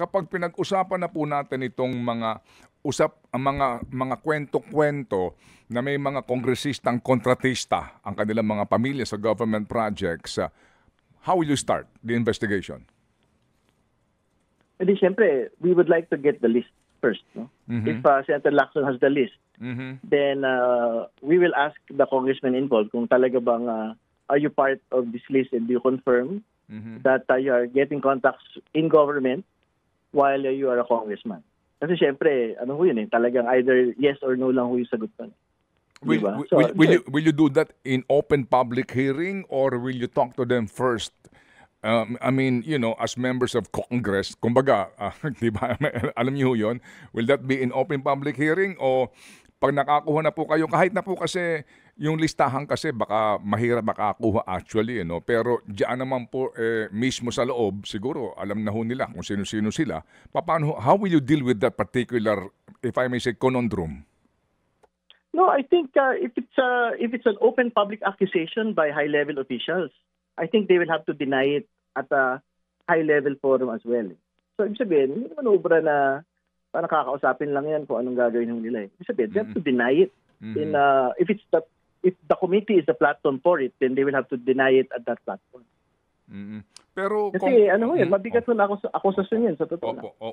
kapag pinag-usapan na po natin itong mga kwento-kwento na may mga kongresistang kontratista ang kanilang mga pamilya sa government projects, how will you start the investigation? Hindi, siyempre, we would like to get the list first. No? If Senator Lacson has the list, then we will ask the congressman involved kung talaga bang are you part of this list and do you confirm that you are getting contacts in government while you are a congressman. Kasi siyempre, ano ho yun talagang either yes or no lang ho yung sagot pa. Will you do that in open public hearing or will you talk to them first? I mean, as members of Congress, kumbaga, di ba, alam niyo yun, will that be in open public hearing o pag nakakuha na po kayo, kahit na po kasi yung listahan kasi baka mahirap makakuha actually, pero diyan naman po mismo sa loob, siguro alam na ho nila kung sino-sino sila. How will you deal with that particular, if I may say, conundrum? No, I think if it's an open public accusation by high-level officials, I think they will have to deny it at a high-level forum as well. So, ibig sabihin, hindi naman obra na parang kakausapin lang yan kung anong gagawin nila. Ibig sabihin, they have to deny it. If the committee is the platform for it, then they will have to deny it at that platform. Pero kasi mabigat na akusasyon yan sa totoo.